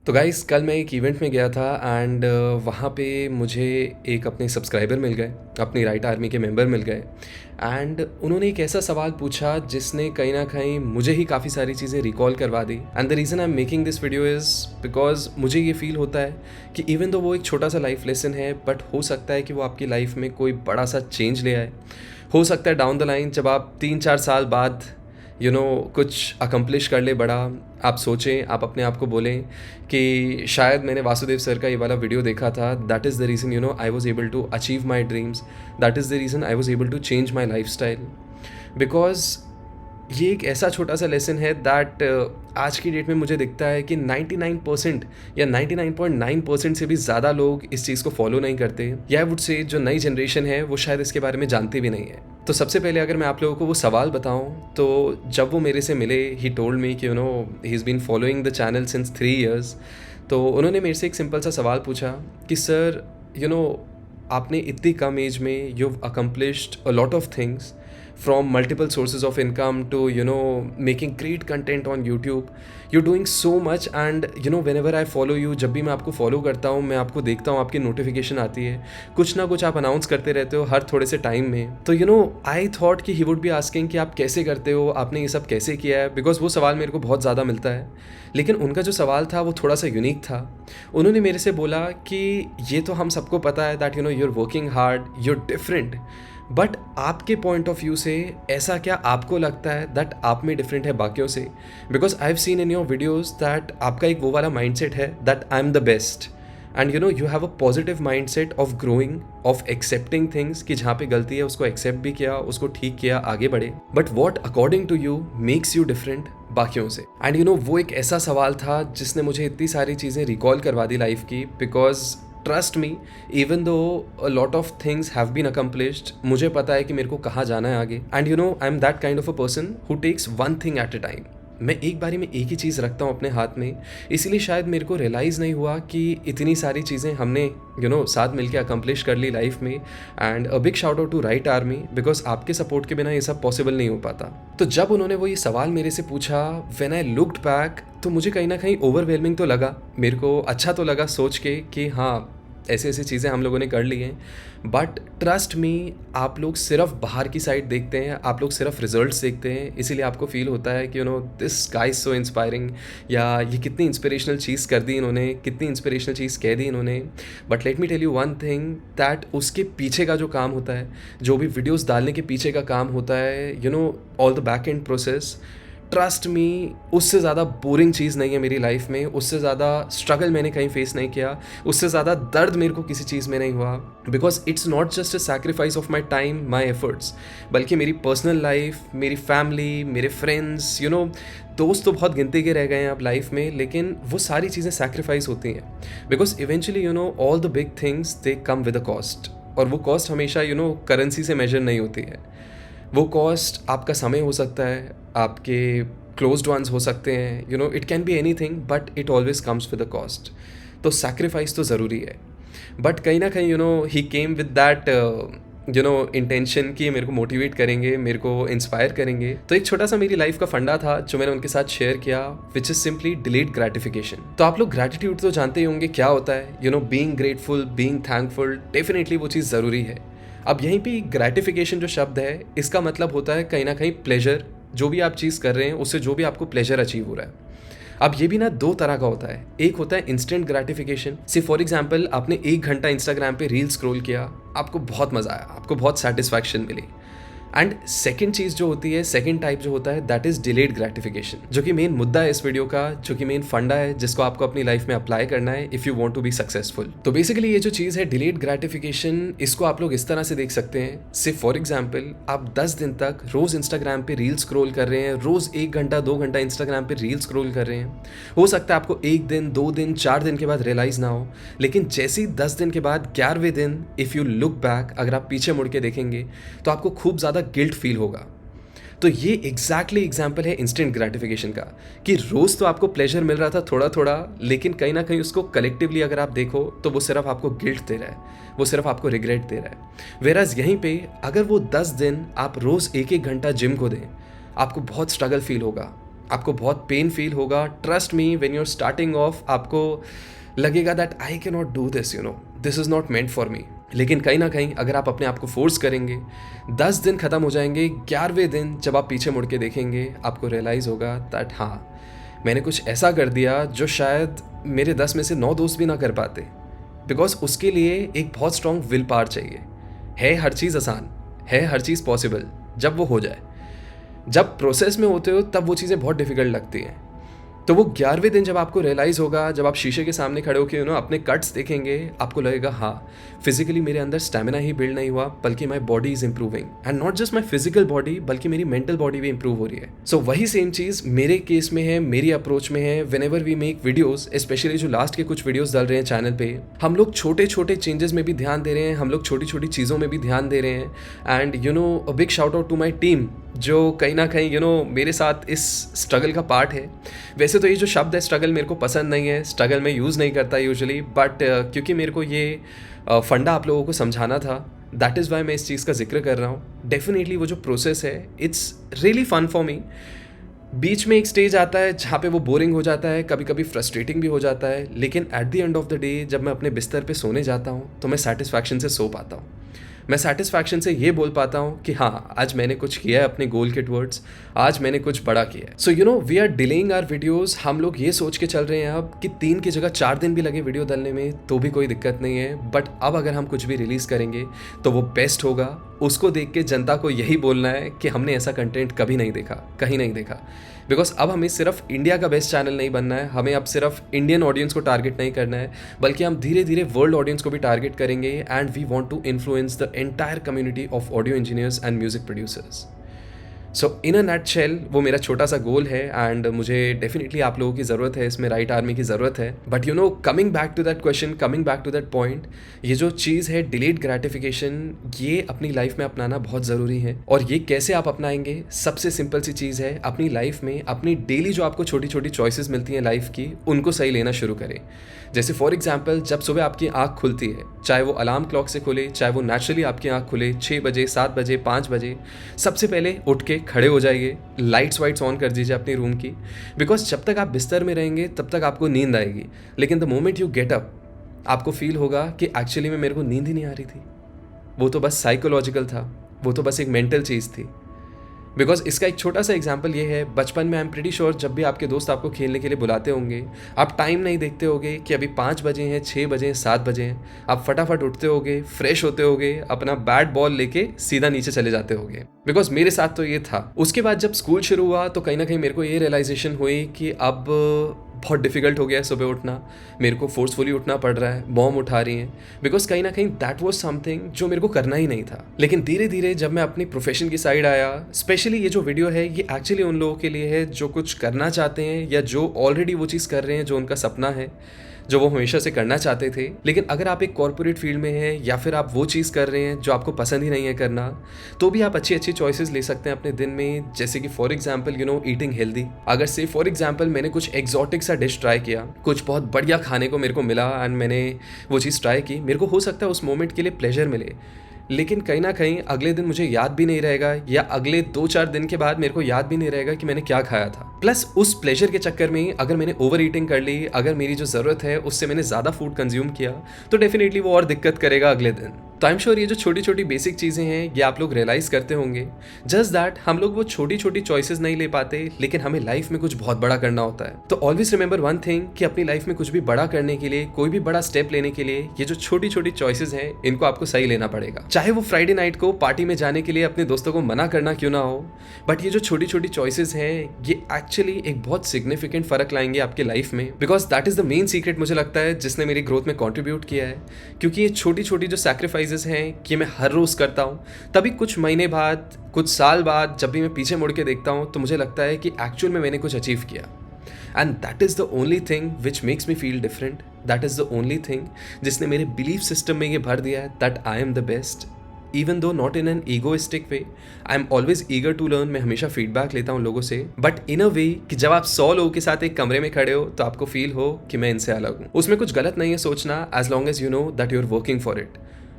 तो गाइस कल मैं एक इवेंट में गया था एंड वहाँ पे मुझे एक अपने सब्सक्राइबर मिल गए, अपनी राइट आर्मी के मेंबर मिल गए एंड उन्होंने एक ऐसा सवाल पूछा जिसने कहीं ना कहीं मुझे ही काफ़ी सारी चीज़ें रिकॉल करवा दी। And the reason I am making this video is because मुझे ये फील होता है कि इवन दो वो एक छोटा सा लाइफ लेसन है, बट हो सकता है कि वो आपकी लाइफ में कोई बड़ा सा चेंज ले आए। हो सकता है डाउन द लाइन जब आप 3-4 साल बाद कुछ अकम्प्लिश कर ले बड़ा, आप सोचें, आप अपने आप को बोलें कि शायद मैंने वासुदेव सर का ये वाला वीडियो देखा था, that is the reason I was able to achieve my dreams, that is the reason I was able to change my lifestyle. Because ये एक ऐसा छोटा सा लेसन है दैट आज की डेट में मुझे दिखता है कि 99% या 99.9% से भी ज़्यादा लोग इस चीज़ को फॉलो नहीं करते, या आई वुड से जो नई जनरेशन है वो शायद इसके बारे में जानती भी नहीं है। तो सबसे पहले अगर मैं आप लोगों को वो सवाल बताऊं, तो जब वो मेरे से मिले, ही टोल्ड मी कि he is been following the channel since 3 years। तो उन्होंने मेरे से एक सिंपल सा सवाल पूछा कि सर आपने इतनी कम एज में you've accomplished a lot of things from multiple sources of income to making great content on YouTube. You're doing so much and whenever I follow you, जब भी मैं आपको फॉलो करता हूँ, मैं आपको देखता हूँ, आपकी नोटिफिकेशन आती है, कुछ ना कुछ आप अनाउंस करते रहते हो हर थोड़े से टाइम में। तो आई थॉट कि ही वुड बी आस्किंग कि आप कैसे करते हो, आपने ये सब कैसे किया है, बिकॉज वो सवाल मेरे को बहुत ज़्यादा मिलता है। लेकिन उनका जो सवाल था वो थोड़ा सा यूनिक था। उन्होंने मेरे से बोला कि ये तो हम सबको पता है that you're working hard, you're different, but आपके पॉइंट ऑफ व्यू से ऐसा क्या आपको लगता है दैट आप में डिफरेंट है बाकियों से? Because I have seen in your videos that आपका एक वो वाला माइंडसेट है that I am the best, and you have a positive mindset of growing, of accepting things, कि जहाँ पे गलती है उसको एक्सेप्ट भी किया, उसको ठीक किया, आगे बढ़े। But what according to you makes you different बाकियों से? एंड वो एक ऐसा सवाल था जिसने मुझे इतनी सारी चीज़ें रिकॉल करवा दी लाइफ की। Because trust me, even though a lot of things have been accomplished, मुझे पता है कि मेरे को कहाँ जाना है आगे। And I am that kind of a person who takes one thing at a time. मैं एक बारी में एक ही चीज़ रखता हूँ अपने हाथ में, इसीलिए शायद मेरे को रियलाइज़ नहीं हुआ कि इतनी सारी चीज़ें हमने साथ मिलके अकम्प्लिश कर ली लाइफ में। And a big shout out to right army, because आपके सपोर्ट के बिना ये सब पॉसिबल नहीं हो पाता। तो जब उन्होंने वो ये सवाल मेरे से पूछा, व्हेन आई लुक्ड बैक, तो मुझे कहीं ना कहीं ओवरवेलमिंग तो लगा, मेरे को अच्छा तो लगा सोच के कि हाँ, ऐसे ऐसी चीज़ें हम लोगों ने कर ली हैं। बट ट्रस्ट मी, आप लोग सिर्फ बाहर की साइड देखते हैं, आप लोग सिर्फ रिजल्ट्स देखते हैं, इसीलिए आपको फील होता है कि this guy is so inspiring, या ये कितनी इंस्पिरेशनल चीज़ कर दी इन्होंने, कितनी इंस्पिरेशनल चीज़ कह दी इन्होंने। But let me tell you one thing, that उसके पीछे का जो काम होता है, जो भी वीडियोज़ डालने के पीछे का काम होता है, all the back and process, trust me, उससे ज़्यादा बोरिंग चीज़ नहीं है मेरी लाइफ में, उससे ज़्यादा स्ट्रगल मैंने कहीं फेस नहीं किया, उससे ज़्यादा दर्द मेरे को किसी चीज़ में नहीं हुआ। Because it's not just a sacrifice of my time, my efforts, बल्कि मेरी पर्सनल लाइफ, मेरी फैमिली, मेरे फ्रेंड्स, दोस्त तो बहुत गिनती के रह गए हैं अब लाइफ में, लेकिन वो सारी चीज़ें सैक्रिफाइस होती हैं। Because eventually all the big things they come with a cost, और वो कॉस्ट हमेशा करेंसी से मेजर नहीं होती है। वो कॉस्ट आपका समय हो सकता है, आपके क्लोज्ड वंस हो सकते हैं, it can be anything, but it always comes with a cost. तो सैक्रिफाइस तो ज़रूरी है। बट कहीं ना कहीं ही केम विद दैट इंटेंशन कि मेरे को मोटिवेट करेंगे, मेरे को इंस्पायर करेंगे। तो एक छोटा सा मेरी लाइफ का फंडा था जो मैंने उनके साथ शेयर किया, which is simply delayed gratification. तो आप लोग ग्रेटिट्यूड तो जानते ही होंगे क्या होता है, being grateful, being thankful, definitely वो चीज़ ज़रूरी है। अब यहीं पे ग्रेटिफिकेशन जो शब्द है, इसका मतलब होता है कहीं ना कहीं प्लेजर, जो भी आप चीज़ कर रहे हैं उससे जो भी आपको प्लेजर अचीव हो रहा है। अब ये भी ना दो तरह का होता है। एक होता है इंस्टेंट ग्रेटिफिकेशन, से फॉर एग्जांपल आपने 1 घंटा इंस्टाग्राम पे रील स्क्रॉल किया, आपको बहुत मज़ा आया, आपको बहुत सेटिस्फैक्शन मिली। एंड सेकेंड चीज़ जो होती है, सेकेंड टाइप जो होता है, दैट इज़ डिलेड ग्रेटिफिकेशन, जो कि मेन मुद्दा है इस वीडियो का, जो कि मेन फंडा है जिसको आपको अपनी लाइफ में अप्लाई करना है if you want to be successful. तो बेसिकली ये जो चीज़ है डिलेड ग्रेटिफिकेशन, इसको आप लोग इस तरह से देख सकते हैं। से फॉर एग्जाम्पल आप 10 दिन तक रोज़ इंस्टाग्राम पे रील स्क्रॉल कर रहे हैं, रोज़ 1 घंटा 2 घंटा इंस्टाग्राम पे रील स्क्रॉल कर रहे हैं। हो सकता है आपको 1 दिन 2 दिन 4 दिन के बाद रियलाइज़ ना हो, लेकिन जैसे ही 10 दिन के बाद 11वें दिन इफ़ यू लुक बैक, अगर आप पीछे मुड़ के देखेंगे तो आपको खूब ज़्यादा गिल्ट फील होगा। तो ये एग्जैक्टली एग्जाम्पल है इंस्टेंट ग्रेटिफिकेशन का, कि रोज़ तो आपको प्लेजर मिल रहा था थोड़ा थोड़ा, लेकिन कहीं ना कहीं उसको कलेक्टिवली अगर आप देखो तो वो सिर्फ आपको गिल्ट दे रहा है, वो सिर्फ आपको रिग्रेट दे रहा है। वेराज यहीं पे अगर वो 10 दिन आप रोज़ 1-1 घंटा जिम को दें, आपको बहुत स्ट्रगल फील होगा, आपको बहुत पेन फील होगा। Trust me, when you are starting off आपको लगेगा that I can not do this, this is not meant for me. लेकिन कहीं ना कहीं अगर आप अपने आप को फोर्स करेंगे, 10 दिन ख़त्म हो जाएंगे, 11वें दिन जब आप पीछे मुड़ के देखेंगे आपको रियलाइज़ होगा दैट हाँ, मैंने कुछ ऐसा कर दिया जो शायद मेरे 10 में से 9 दोस्त भी ना कर पाते। बिकॉज उसके लिए एक बहुत स्ट्रॉन्ग विल पावर चाहिए। है हर चीज़ आसान, है हर चीज़ पॉसिबल जब वो हो जाए। जब प्रोसेस में होते हो तब वो चीज़ें बहुत डिफिकल्ट लगती हैं। तो वो 11वें दिन जब आपको रियलाइज़ होगा, जब आप शीशे के सामने खड़े होकर अपने कट्स देखेंगे, आपको लगेगा हाँ, फिजिकली मेरे अंदर स्टैमिना ही बिल्ड नहीं हुआ, बल्कि my body is improving. And not just my physical body, बल्कि मेरी मेंटल बॉडी भी इंप्रूव हो रही है। सो वही सेम चीज़ मेरे केस में है, मेरी अप्रोच में है। Whenever we make videos, especially जो लास्ट के कुछ वीडियोज़ डल रहे हैं चैनल पे, हम लोग छोटे छोटे चेंजेस में भी ध्यान दे रहे हैं, हम लोग छोटी छोटी चीज़ों में भी ध्यान दे रहे हैं। And a big shout out to my team, जो कहीं ना कहीं मेरे साथ इस स्ट्रगल का पार्ट है। वैसे तो ये जो शब्द है स्ट्रगल मेरे को पसंद नहीं है, स्ट्रगल मैं यूज़ नहीं करता यूजुअली, बट क्योंकि मेरे को ये फंडा आप लोगों को समझाना था, दैट इज़ वाई मैं इस चीज़ का जिक्र कर रहा हूँ। डेफिनेटली वो जो प्रोसेस है, it's really fun for me. बीच में एक स्टेज आता है जहाँ पे वो बोरिंग हो जाता है, कभी कभी फ्रस्ट्रेटिंग भी हो जाता है, लेकिन at the end of the day जब मैं अपने बिस्तर पे सोने जाता हूँ तो मैं सेटिस्फैक्शन से सो पाता हूँ। मैं सेटिस्फैक्शन से ये बोल पाता हूँ कि हाँ, आज मैंने कुछ किया है अपने गोल के टुवर्ड्स, आज मैंने कुछ बड़ा किया है। So we are delaying our videos. हम लोग ये सोच के चल रहे हैं अब कि 3 की जगह 4 दिन भी लगे वीडियो डालने में तो भी कोई दिक्कत नहीं है। बट अब अगर हम कुछ भी रिलीज़ करेंगे तो वो बेस्ट होगा। उसको देख के जनता को यही बोलना है कि हमने ऐसा कंटेंट कभी नहीं देखा, कहीं नहीं देखा। बिकॉज अब हमें सिर्फ इंडिया का बेस्ट चैनल नहीं बनना है, हमें अब सिर्फ इंडियन ऑडियंस को टारगेट नहीं करना है, बल्कि हम धीरे धीरे वर्ल्ड ऑडियंस को भी टारगेट करेंगे। And we want to influence the entire community of audio engineers and music producers. So in a nutshell वो मेरा छोटा सा गोल है। एंड मुझे डेफिनेटली आप लोगों की ज़रूरत है, इसमें राइट आर्मी की ज़रूरत है। But coming back to that question, coming back to that point, ये जो चीज़ है डिलेड ग्रेटिफिकेशन, ये अपनी लाइफ में अपनाना बहुत ज़रूरी है। और ये कैसे आप अपनाएंगे? सबसे सिंपल सी चीज़ है, अपनी लाइफ में अपनी डेली जो आपको छोटी छोटी चॉइसेस मिलती हैं लाइफ की, उनको सही लेना शुरू करें। जैसे फॉर एग्जाम्पल, जब सुबह आपकी आँख खुलती है, चाहे वो अलार्म क्लॉक से खुले, चाहे वो नेचुरली आपकी आँख खुले 6 बजे, 7 बजे, 5 बजे, सबसे पहले उठ के खड़े हो जाइए, लाइट्स वाइट्स ऑन कर दीजिए अपनी रूम की। बिकॉज जब तक आप बिस्तर में रहेंगे तब तक आपको नींद आएगी, लेकिन the moment you get up आपको फील होगा कि एक्चुअली में मेरे को नींद ही नहीं आ रही थी, वो तो बस साइकोलॉजिकल था, वो तो बस एक मेंटल चीज़ थी। बिकॉज इसका एक छोटा सा एग्जाम्पल ये है, बचपन में आई एम प्रीटी श्योर जब भी आपके दोस्त आपको खेलने के लिए बुलाते होंगे, आप टाइम नहीं देखते होगे कि अभी 5 बजे हैं, 6 बजे हैं, 7 बजे हैं, आप फटाफट उठते होगे, फ्रेश होते होगे, अपना बैट बॉल लेके सीधा नीचे चले जाते होगे। बिकॉज मेरे साथ तो ये था। उसके बाद जब स्कूल शुरू हुआ तो कहीं ना कहीं मेरे को ये रियलाइजेशन हुई कि अब बहुत डिफिकल्ट हो गया है सुबह उठना, मेरे को फोर्सफुली उठना पड़ रहा है, मॉम उठा रही हैं। बिकॉज कहीं ना कहीं दैट वाज समथिंग जो मेरे को करना ही नहीं था। लेकिन धीरे धीरे जब मैं अपनी प्रोफेशन की साइड आया, स्पेशली ये जो वीडियो है ये एक्चुअली उन लोगों के लिए है जो कुछ करना चाहते हैं या जो ऑलरेडी वो चीज़ कर रहे हैं जो उनका सपना है, जो वो हमेशा से करना चाहते थे। लेकिन अगर आप एक कॉर्पोरेट फील्ड में हैं या फिर आप वो चीज़ कर रहे हैं जो आपको पसंद ही नहीं है करना, तो भी आप अच्छी अच्छी चॉइसेस ले सकते हैं अपने दिन में। जैसे कि फॉर एग्जाम्पल ईटिंग हेल्दी। अगर से फॉर एग्जाम्पल मैंने कुछ एक्जॉटिक सा डिश ट्राई किया, कुछ बहुत बढ़िया खाने को मेरे को मिला एंड मैंने वो चीज़ ट्राई की, मेरे को हो सकता है उस मोमेंट के लिए प्लेजर मिले, लेकिन कहीं ना कहीं अगले दिन मुझे याद भी नहीं रहेगा या अगले 2-4 दिन के बाद मेरे को याद भी नहीं रहेगा कि मैंने क्या खाया था। प्लस उस प्लेजर के चक्कर में अगर मैंने ओवर ईटिंग कर ली, अगर मेरी जो ज़रूरत है उससे मैंने ज़्यादा फूड कंज्यूम किया, तो डेफिनेटली वो और दिक्कत करेगा अगले दिन। तो आई एम श्योर ये जो छोटी छोटी बेसिक चीज़ें हैं ये आप लोग रियलाइज़ करते होंगे। जस्ट दैट हम लोग वो छोटी छोटी चॉइसेस नहीं ले पाते, लेकिन हमें लाइफ में कुछ बहुत बड़ा करना होता है। तो ऑलवेज रिमेंबर वन थिंग कि अपनी लाइफ में कुछ भी बड़ा करने के लिए, कोई भी बड़ा स्टेप लेने के लिए, ये जो छोटी छोटी चॉइसेस हैं इनको आपको सही लेना पड़ेगा। चाहे वो फ्राइडे नाइट को पार्टी में जाने के लिए अपने दोस्तों को मना करना क्यों ना हो, बट ये जो छोटी छोटी चॉइसेस हैं ये एक्चुअली एक बहुत सिग्निफिकेंट फर्क लाएंगे आपके लाइफ में। Because that is the main secret मुझे लगता है जिसने मेरी ग्रोथ में कॉन्ट्रीब्यूट किया है। क्योंकि ये छोटी छोटी जो सैक्रिफाइसेस हैं कि मैं हर रोज करता हूँ, तभी कुछ महीने बाद, कुछ साल बाद जब भी मैं पीछे मुड़ के देखता हूँ तो मुझे लगता है कि एक्चुअल में मैंने कुछ अचीव किया। And that is the only thing which makes me feel different. That is the only thing जिसने मेरे बिलीफ सिस्टम में ये भर दिया है that I am the best, even though not in an egoistic way. I am always eager to learn. मैं हमेशा feedback लेता हूँ लोगों से, बट इन अ वे कि जब आप 100 लोगों के साथ एक कमरे में खड़े हो तो आपको फील हो कि मैं इनसे अलग हूँ। उसमें कुछ गलत नहीं है सोचना, as long as you know that you are working for it,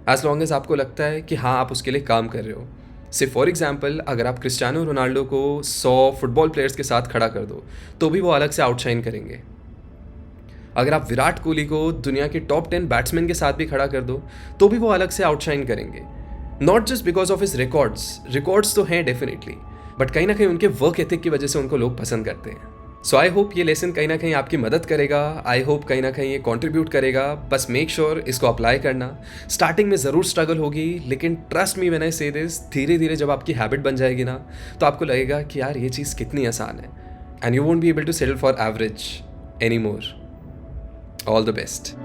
as long as आपको लगता है कि हाँ आप उसके लिए काम कर रहे हो। से फॉर एग्जांपल अगर आप क्रिस्टियानो रोनाल्डो को 100 फुटबॉल प्लेयर्स के साथ खड़ा कर दो तो भी वो अलग से आउटशाइन करेंगे। अगर आप विराट कोहली को दुनिया के टॉप 10 बैट्समैन के साथ भी खड़ा कर दो तो भी वो अलग से आउटशाइन करेंगे। Not just because of his records तो हैं डेफिनेटली, बट कहीं ना कहीं उनके वर्क एथिक की वजह से उनको लोग पसंद करते हैं। सो आई होप ये लेसन कहीं ना कहीं आपकी मदद करेगा, आई होप कहीं ना कहीं ये कंट्रीब्यूट करेगा। बस मेक श्योर इसको अप्लाई करना। स्टार्टिंग में ज़रूर स्ट्रगल होगी, लेकिन ट्रस्ट मी व्हेन आई से दिस, धीरे धीरे जब आपकी हैबिट बन जाएगी ना तो आपको लगेगा कि यार ये चीज़ कितनी आसान है, and you won't be able to settle for average any more. All the best.